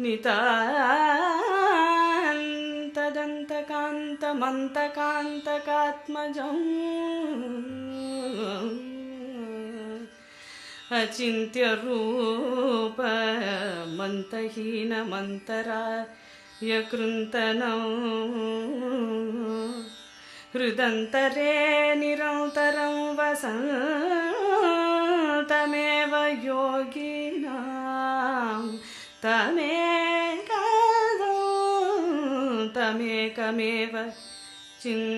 नितान्तदन्तकान्तमन्तकान्तकात्मजम् अचिन्त्यरूपमन्तहीनमन्तरायकृन्तनं हृदन्तरे निरन्तरं वसन्तमेव योगिनां तमेकमेव चिन्तयामि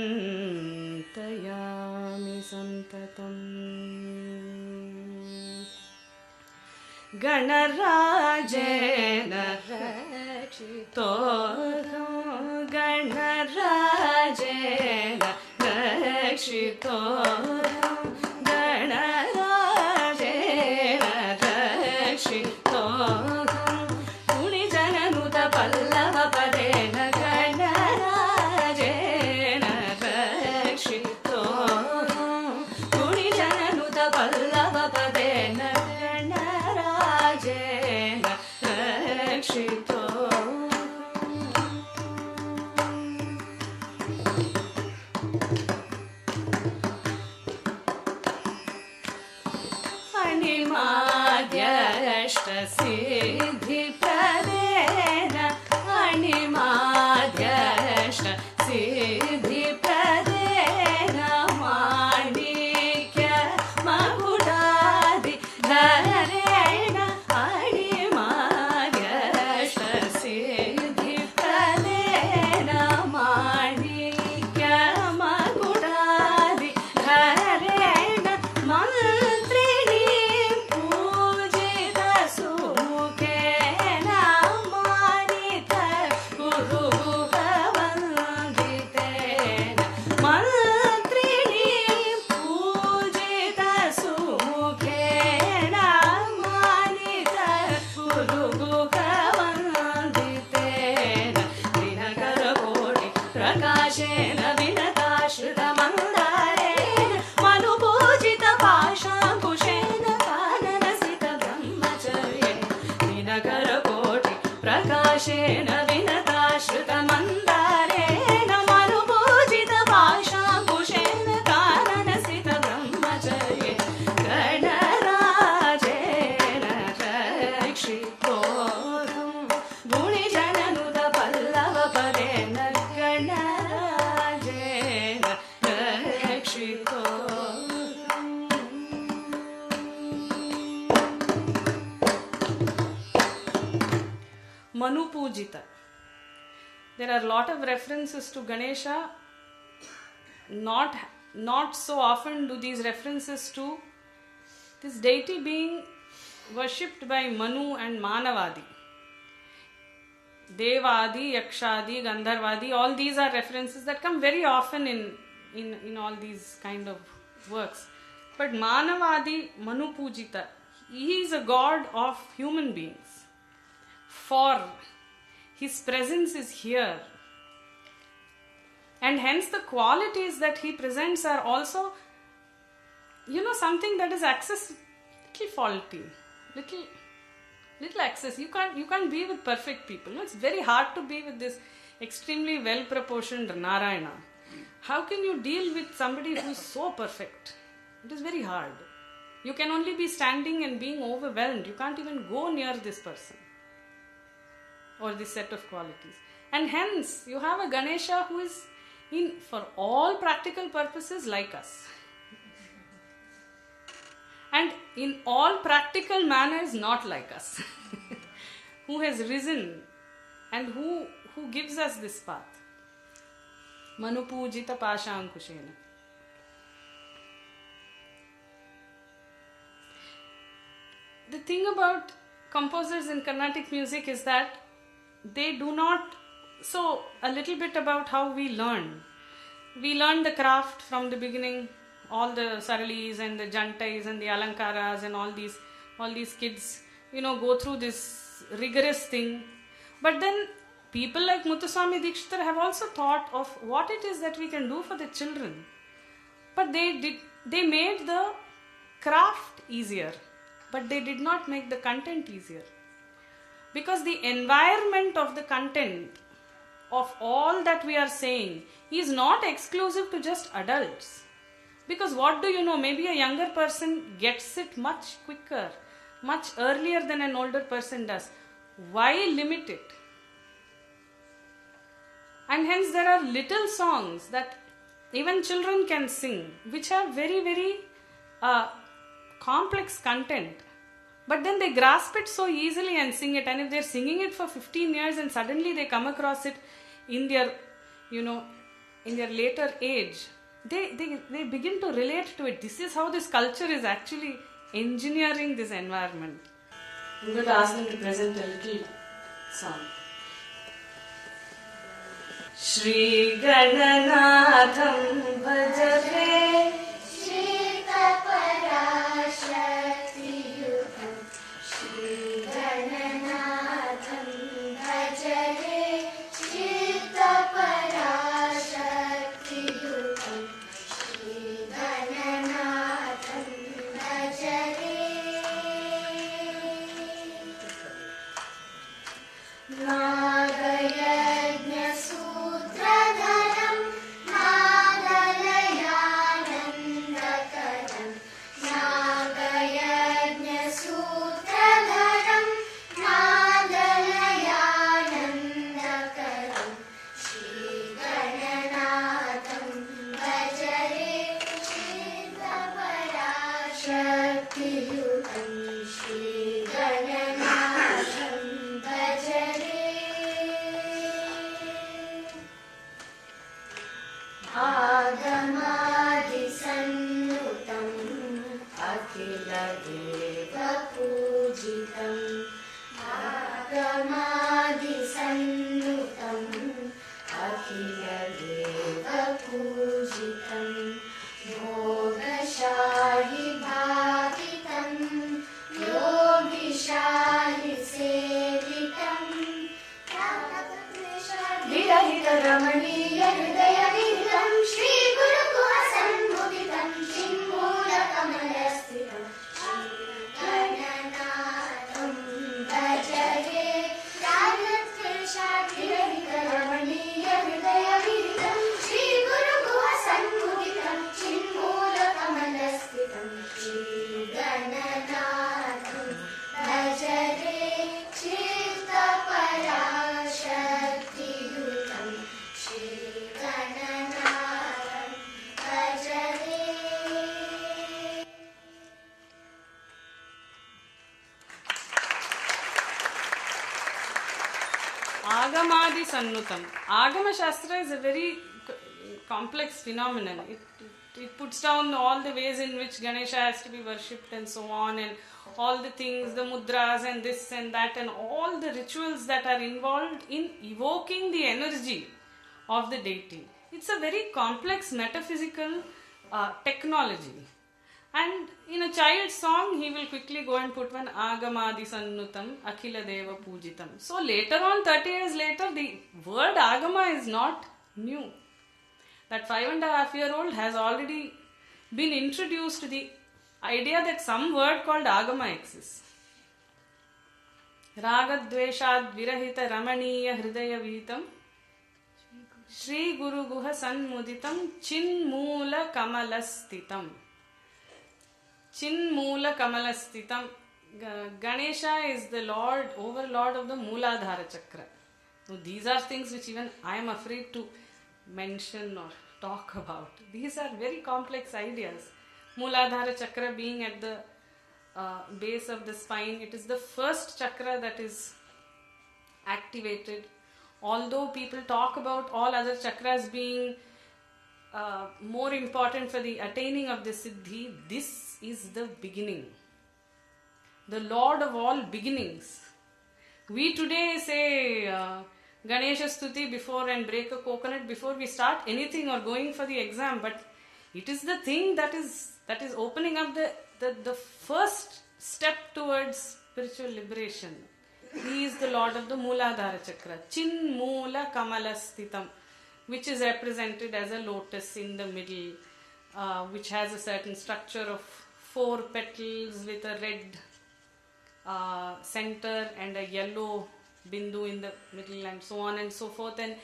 सन्ततम्। गणराजेन रक्षितोऽहं गणराजेन रक्षितोऽहं गणराजेन रक्षितोऽहं गुणिजननुतपल्लवपदेन गणराजेन रक्षितोऽहं गुणिजननुतपल्लवपदेन गणराजेन रक्षितोऽहं। अणिमाद्यष्टसिद्धिप्रदेन अणिमाद्यष्टसिद्धिप्रदेन माणिक्य मकुटादि धरेण अणिमाद्यष्टसिद्धिप्रदेन माणिक्य मकुटादि धरेण मन्त्रिणी पूजित सुमुखेन मानित गुरुगुहवन्दितेन मन्त्रिणी पूजित सुमुखेन मानित गुरुगुहवन्दितेन दिनकरकोटि प्रकाशेन विनताश्रितमन्दारेण मनुपूजित पाशाङ्कुशेन काननसित ब्रह्मचर्येण दिनकरकोटि प्रकाशेन विनताश्रितमन्दारेण मनुपूजित पाशाङ्कुशेन काननसित ब्रह्मचर्येण गणराजेन रक्षितोऽहं गुणिजननुतपल्लवपदेन गणराजेन रक्षितोऽहं। Manu Pujita. There are a lot of references to Ganesha. Not so often do these references to this deity being worshipped by Manu and Manavadi. Devadi, Yakshadi, Gandharvadi, all these are references that come very often in all these kind of works. But Manavadi, Manu Pujita, he is a god of human beings. For his presence is here. And hence the qualities that he presents are also, something that is access little faulty, little access. You can't be with perfect people. It's very hard to be with this extremely well proportioned Narayana. How can you deal with somebody who is so perfect? It is very hard. You can only be standing and being overwhelmed. You can't even go near this person or this set of qualities. And hence you have a Ganesha who is for all practical purposes like us. And in all practical manners not like us. Who has risen and who gives us this path. Manu Pujita Pashankushena. The thing about composers in Carnatic music is that they do not. So, a little bit about how we learn. We learn the craft from the beginning, all the saralis and the jantais and the alankaras and all these kids, go through this rigorous thing. But then people like Muthuswami Dikshitar have also thought of what it is that we can do for the children. But they made the craft easier, but they did not make the content easier. Because the environment of the content of all that we are saying is not exclusive to just adults. Because what do you know, maybe a younger person gets it much quicker, much earlier than an older person does. Why limit it? And hence there are little songs that even children can sing, which have very, very complex content. But then they grasp it so easily and sing it. And if they're singing it for 15 years and suddenly they come across it in their, in their later age, they begin to relate to it. This is how this culture is actually engineering this environment. I'm going to ask them to present a little song. Shri Gananatham Bhajare Shita Parashakti Yudham Shri Gananatham Bhajare Shita Parashakti Yudham Shri Gananatham Bhajare Nagayajna Sutradharam Nagalayanandakaram Nagayajna Sutradharam Nagalayanandakaram Shri Gananatham Bhajare Shita Parashakti Yudham Shri Gananatham Bhajare Agamadi Sannutam Akhila Deva Pujitam Agamadi Sannutam Akhila Deva Pujitam Yogashahi Bhavitam Yogishahi Sevitam Virahita Ramaniya Hridaya Vihitam Shri Guru Guha Sanmuditam Chinmula Kamalasthritam Shri Gananatham Bhajare Ragatvesha Virahita Ramaniya Hridaya Vihitam Shri Guru Guha Sanmuditam Chinmula Kamalasthritam Shri Gananatham Bhajare Chita Parashakti Yudham Shri Gananatham Bhajare. Agamadi Sannutam. Agama Shastra is a very complex phenomenon. It puts down all the ways in which Ganesha has to be worshipped and so on, and all the things, the mudras and this and that, and all the rituals that are involved in evoking the energy of the deity. It's a very complex metaphysical technology. And in a child's song, he will quickly go and put one Agamadi Sannutam Akhila Deva Pujitam. So later on, 30 years later, the word Agama is not new. That 5.5-year-old has already been introduced to the idea that some word called Agama exists. Ragadveshad Virahita Ramaniya Hridaya Vihitam Shri Guru Guha Sanmuditam Chinmula Kamalastitam. Chinmula Kamalastitam. Ganesha is the Lord, overlord of the Mooladhara Chakra. So these are things which even I am afraid to mention or talk about. These are very complex ideas. Mooladhara Chakra being at the base of the spine, it is the first chakra that is activated. Although people talk about all other chakras being more important for the attaining of the Siddhi, this is the beginning. The Lord of all beginnings. We today say Ganesha Stuti before and break a coconut before we start anything or going for the exam, but it is the thing that is opening up the first step towards spiritual liberation. He is the Lord of the Mooladhara Chakra. Chinmula Kamalastitam, which is represented as a lotus in the middle, which has a certain structure of 4 petals with a red center and a yellow bindu in the middle, and so on and so forth. And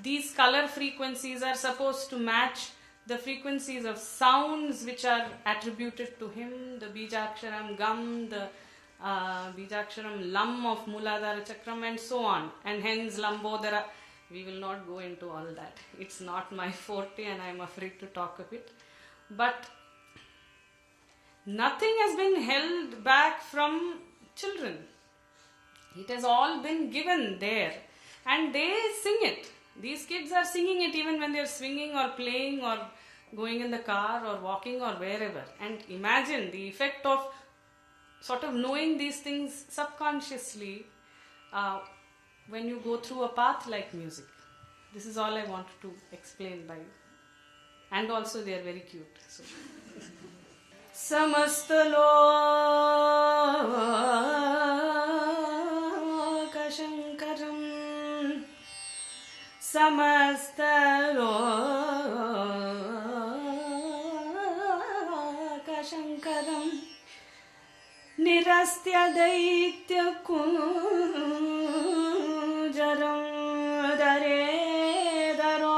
these color frequencies are supposed to match the frequencies of sounds which are attributed to him, the Bijaksharam Gam, the Bijaksharam Lam of Muladhara Chakram, and so on. And hence Lambodhara. We will not go into all that. It's not my forte and I am afraid to talk of it. But nothing has been held back from children. It has all been given there. And they sing it. These kids are singing it even when they are swinging or playing or going in the car or walking or wherever. And imagine the effect of sort of knowing these things subconsciously when you go through a path like music. This is all I wanted to explain by. And also they are very cute. So. Samastaloka Shankaram, Samastaloka Shankaram, Nirastya Daitya Kunjaram, Dare Daro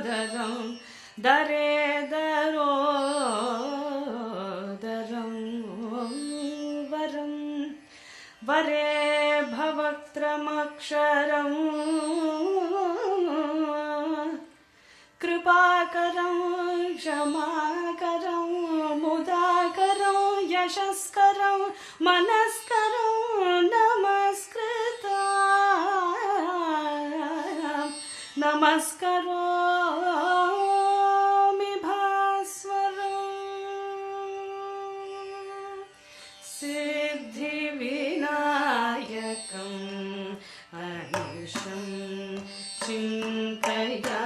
Daram, Dare Daro Daram Varam, Vare Bhavaktram Kripakaram, Kshamaakaram, Mudakaram, Yashaskaram, Manaskaram, Namaskritam, Namaskaromi Bhaswaram, Siddhi Vinayakam, Anisham Chintaya.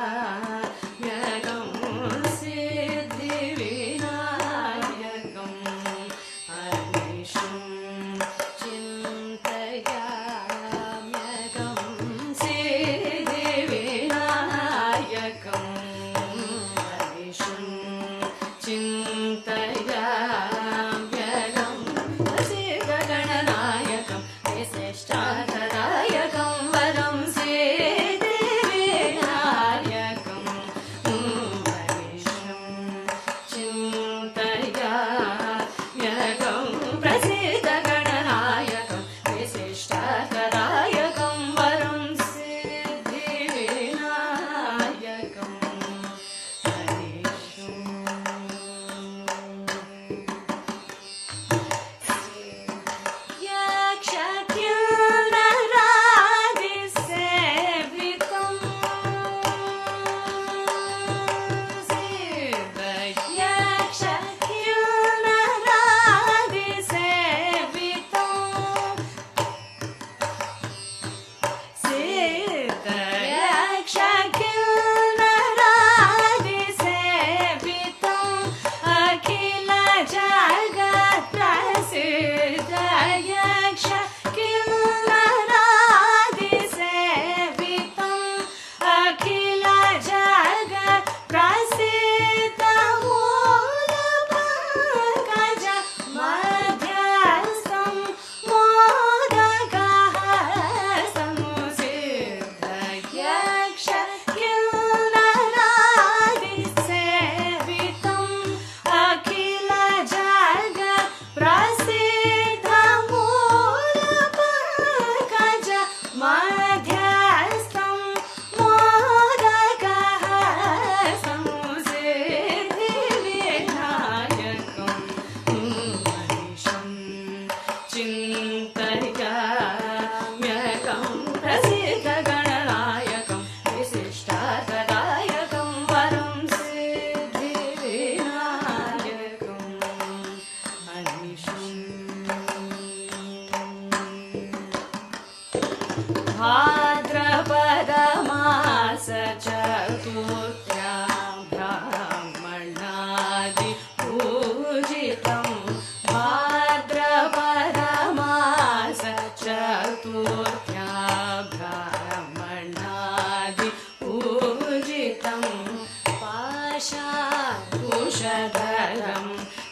Kushadharam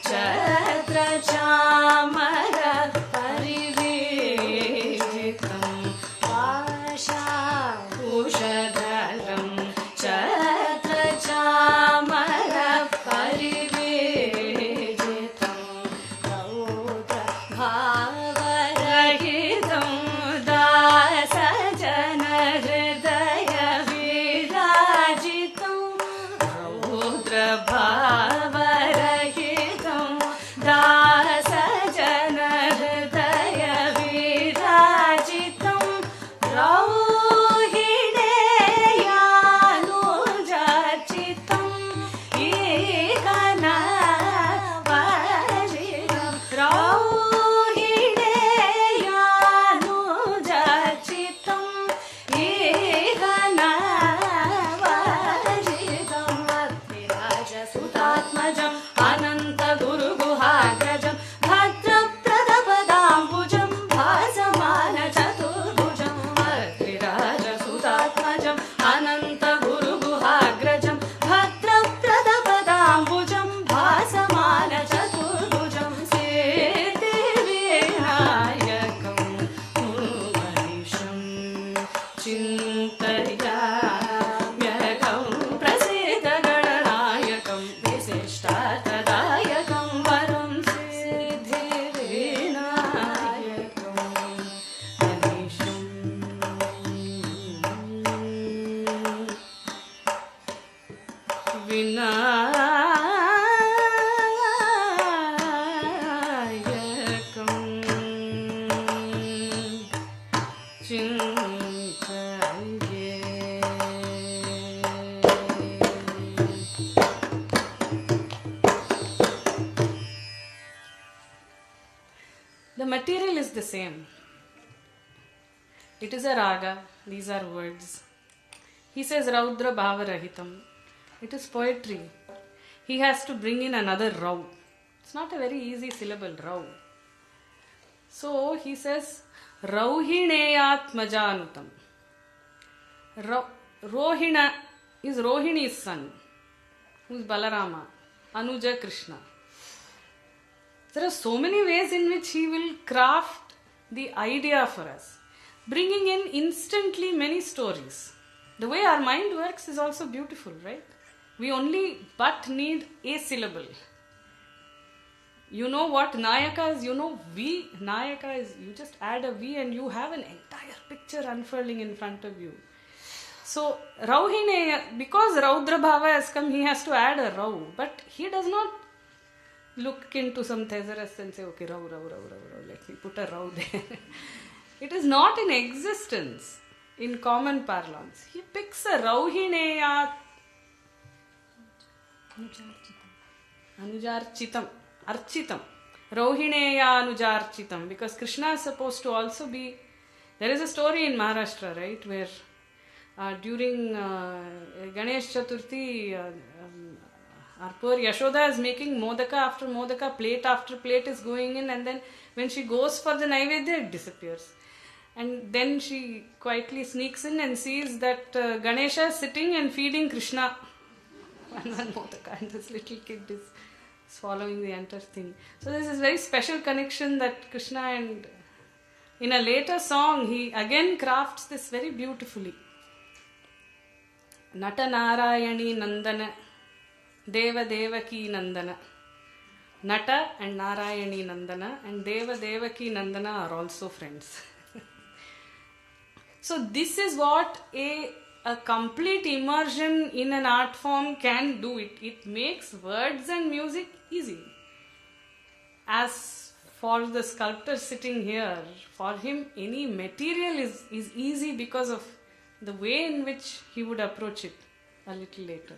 Chatra Chamara चिन्तयाम्यहं प्रसीदगणनायकं विशिष्टार्थदायकं वरं सिद्धिविनायकं गणेशं The material is the same. It is a raga. These are words. He says Raudra Bhava Rahitam. It is poetry. He has to bring in another Rau. It's not a very easy syllable, Rau. So he says Rauhineyatmajanutam. Rohina is Rohini's son, who is Balarama, Anuja Krishna. There are so many ways in which he will craft the idea for us, bringing in instantly many stories. The way our mind works is also beautiful, right? We only but need a syllable. You know what Nayaka is? You know V. Nayaka is, you just add a V and you have an entire picture unfurling in front of you. So, Rauhine, because Raudra Bhava has come, he has to add a Rau. But he does not look into some thesaurus and say, okay, Rau, let me put a Rau there. It is not in existence in common parlance. He picks a Rauhineya Anujarchitam, Architam, Rauhineya Anujarchitam, because Krishna is supposed to also be. There is a story in Maharashtra, right, where during Ganesh Chaturthi, our poor Yashoda is making modaka after modaka, plate after plate is going in, and then when she goes for the Naivedya, it disappears. And then she quietly sneaks in and sees that Ganesha is sitting and feeding Krishna one modaka, and this little kid is swallowing the entire thing. So there's this very special connection that Krishna, and in a later song, he again crafts this very beautifully. Nata Narayani Nandana, Deva Devaki Nandana. Nata and Narayani Nandana and Deva Devaki Nandana are also friends. So this is what a complete immersion in an art form can do. It makes words and music easy. As for the sculptor sitting here, for him any material is easy because of the way in which he would approach it a little later.